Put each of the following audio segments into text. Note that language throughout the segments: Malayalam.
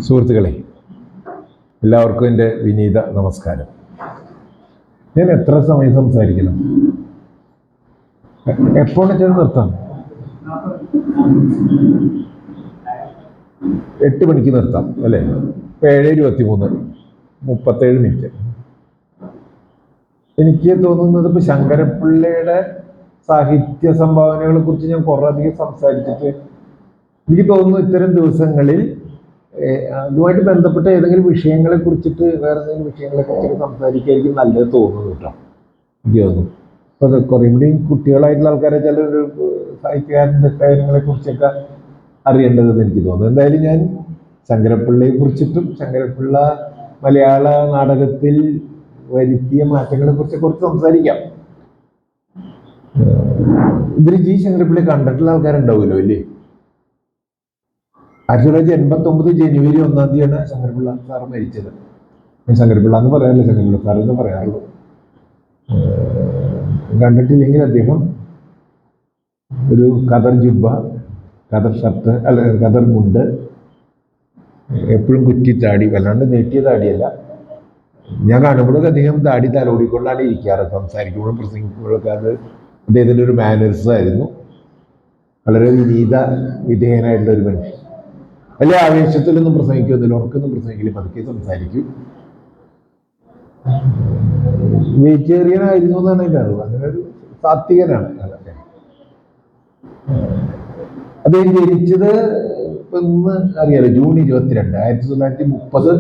സുഹൃത്തുക്കളെ, എല്ലാവർക്കും എൻ്റെ വിനീത നമസ്കാരം. ഞാൻ എത്ര സമയം സംസാരിക്കണം? എപ്പോൾ നിർത്താം? 8 മണിക്ക് നിർത്താം അല്ലേ? 7:23, 37 മിനിറ്റ്. എനിക്ക് തോന്നുന്നത് ഇപ്പോൾ ശങ്കരപ്പിള്ളയുടെ സാഹിത്യ സംഭാവനകളെ കുറിച്ച് ഞാൻ കുറേ അധികം സംസാരിച്ചിട്ട് എനിക്ക് തോന്നുന്നു ഇത്തരം ദിവസങ്ങളിൽ അതുമായിട്ട് ബന്ധപ്പെട്ട ഏതെങ്കിലും വിഷയങ്ങളെ കുറിച്ചിട്ട് വേറെ എന്തെങ്കിലും വിഷയങ്ങളെ കുറിച്ചിട്ട് സംസാരിക്കായിരിക്കും നല്ലത് തോന്നുന്നു കേട്ടോ. എനിക്ക് തോന്നുന്നു അപ്പോൾ കുറേ കൂടി കുട്ടികളായിട്ടുള്ള ആൾക്കാരെ ചിലൊരു സാഹിത്യകാരൻ്റെ കാര്യങ്ങളെ കുറിച്ചൊക്കെ അറിയേണ്ടതെന്ന് എനിക്ക് തോന്നുന്നു. എന്തായാലും ഞാൻ ശങ്കരപ്പിള്ളയെ കുറിച്ചിട്ടും ശങ്കരപ്പിള്ള മലയാള നാടകത്തിൽ വരുത്തിയ മാറ്റങ്ങളെ കുറിച്ച് സംസാരിക്കാം. ഇതിൽ ജി ശങ്കരപ്പിള്ളയെ കണ്ടിട്ടുള്ള ആൾക്കാരുണ്ടാവുമല്ലോ അല്ലേ? 1989 ജനുവരി 1-ാം തീയതിയാണ് ശങ്കരപ്പിള്ള സാർ മരിച്ചത്. ശങ്കരപ്പിള്ള എന്ന് പറയാറില്ല, ശങ്കരപ്പിള്ള സാർ എന്ന് പറയാറുള്ളൂ. കണ്ടിട്ടില്ലെങ്കിൽ അദ്ദേഹം ഒരു ഖദർ ജുബ്ബ, ഖദർ ഷർട്ട്, അല്ല ഖദർ മുണ്ട്, എപ്പോഴും കുറ്റി താടി, വല്ലാണ്ട് നീട്ടിയ താടിയല്ല. ഞാൻ കാണുമ്പോഴൊക്കെ അദ്ദേഹം താടി തലോടിക്കൊണ്ടാണ് ഇരിക്കാറ്. സംസാരിക്കുമ്പോഴും പ്രസംഗിക്കുമ്പോഴൊക്കെ അത് അദ്ദേഹത്തിൻ്റെ ഒരു മാനേഴ്സ് ആയിരുന്നു. വളരെ വിധേയനായിട്ടുള്ള ഒരു മനുഷ്യൻ. വലിയ ആവേശത്തിലൊന്നും പ്രസംഗിക്കുന്നില്ല, ഉറക്കൊന്നും പ്രസംഗിക്കില്ല, പതുക്കെ സംസാരിക്കും. വെജിറ്റേറിയനായിരുന്നു എന്നാണ് എൻ്റെ അറിവ്. അങ്ങനെ ഒരു സാത്വികനാണ് അതൊക്കെ. അദ്ദേഹം ജനിച്ചത് ഇന്ന് അറിയാലോ, ജൂൺ 22, 1930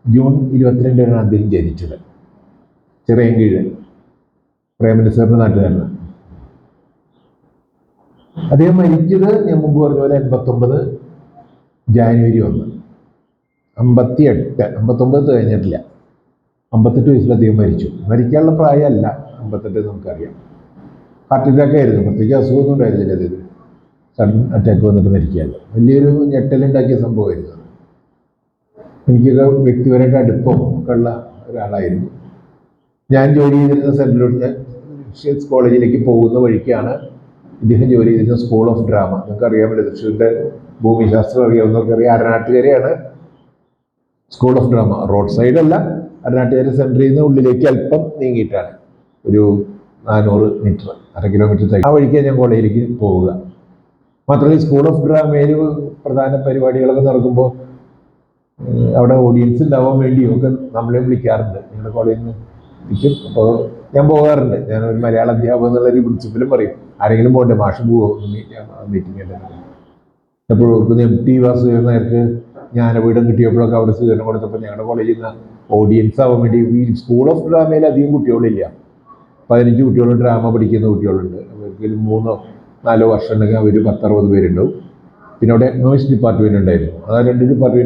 ജൂൺ 22 അദ്ദേഹം ജനിച്ചത്. ചിറയൻകീഴ് പ്രേമനസറിന്റെ നാട്ടുകാരനാണ്. അദ്ദേഹം മരിച്ചത് ഞാൻ മുമ്പ് പറഞ്ഞ പോലെ 89 ജാനുവരി 1. 59 കഴിഞ്ഞിട്ടില്ല. 58 വയസ്സിൽ അദ്ദേഹം മരിച്ചു. മരിക്കാനുള്ള പ്രായമല്ല 58, നമുക്കറിയാം. ഹാർട്ട് അറ്റാക്ക് ആയിരുന്നു, പ്രത്യേകിച്ച് അസുഖമൊന്നും ഉണ്ടായിരുന്നില്ല. അദ്ദേഹം സഡൻ അറ്റാക്ക് വന്നിട്ട് മരിക്കുകയല്ല. വലിയൊരു ഞെട്ടലുണ്ടാക്കിയ സംഭവമായിരുന്നു. എനിക്കൊക്കെ വ്യക്തിപരമായിട്ട് അടുപ്പം ഒക്കെ ഉള്ള ഒരാളായിരുന്നു. ഞാൻ ജോലി ചെയ്തിരുന്ന സെൻട്രലോട്ട്, ഞാൻ കോളേജിലേക്ക് പോകുന്ന വഴിക്കാണ് ഇദ്ദേഹം ജോലി ചെയ്തിരുന്ന സ്കൂൾ ഓഫ് ഡ്രാമ. നിങ്ങൾക്ക് അറിയാമല്ലോ, തൃശ്ശൂരിൻ്റെ ഭൂമിശാസ്ത്രം അറിയാവുന്നവർക്കറിയാം. അരനാട്ടുകരയാണ് സ്കൂൾ ഓഫ് ഡ്രാമ. റോഡ് സൈഡല്ല, അരനാട്ടുകര സെൻറ്ററിൽ നിന്ന് ഉള്ളിലേക്ക് അല്പം നീങ്ങിയിട്ടാണ്, ഒരു 400 മീറ്റർ, 1/2 കിലോമീറ്റർ. ആ വഴിക്കാണ് ഞാൻ കോളേജിലേക്ക് പോവുക. മാത്രമല്ല, സ്കൂൾ ഓഫ് ഡ്രാമയിൽ പ്രധാന പരിപാടികളൊക്കെ നടക്കുമ്പോൾ അവിടെ ഓഡിയൻസ് ഉണ്ടാവാൻ വേണ്ടിയും ഒക്കെ നമ്മളെ വിളിക്കാറുണ്ട്. ഞങ്ങളുടെ കോളേജിൽ നിന്ന് വിളിക്കും. അപ്പോൾ ഞാൻ പോകാറുണ്ട്. ഞാനൊരു മലയാള അധ്യാപകം എന്നുള്ളൊരു പ്രിൻസിപ്പലും പറയും, ആരെങ്കിലും പോകണ്ടേ, മാഷ് പോവോ മീറ്റിംഗ് ഉണ്ട്. എപ്പോഴും ഓർക്കുന്ന MT വാസുദേവൻ നായർക്ക് ജ്ഞാനപീഠം കിട്ടിയപ്പോഴൊക്കെ അവിടെ സ്വീകരണം കൊടുത്തപ്പോൾ ഞങ്ങളുടെ കോളേജിൽ നിന്ന് ഓഡിയൻസ് ആവാൻ വേണ്ടി, ഈ സ്കൂൾ ഓഫ് ഡ്രാമയിൽ അധികം കുട്ടികളില്ല. 15 കുട്ടികൾ ഡ്രാമ പഠിക്കുന്ന കുട്ടികളുണ്ട്. അവർക്ക് 3-4 വർഷം ഉണ്ടെങ്കിൽ അവർ 10-60 പേരുണ്ടാവും. പിന്നെ അവിടെ എക്കണോമിക്സ് ഡിപ്പാർട്ട്മെന്റ് ഉണ്ടായിരുന്നു. ആ 2 ഡിപ്പാർട്ട്മെന്റ്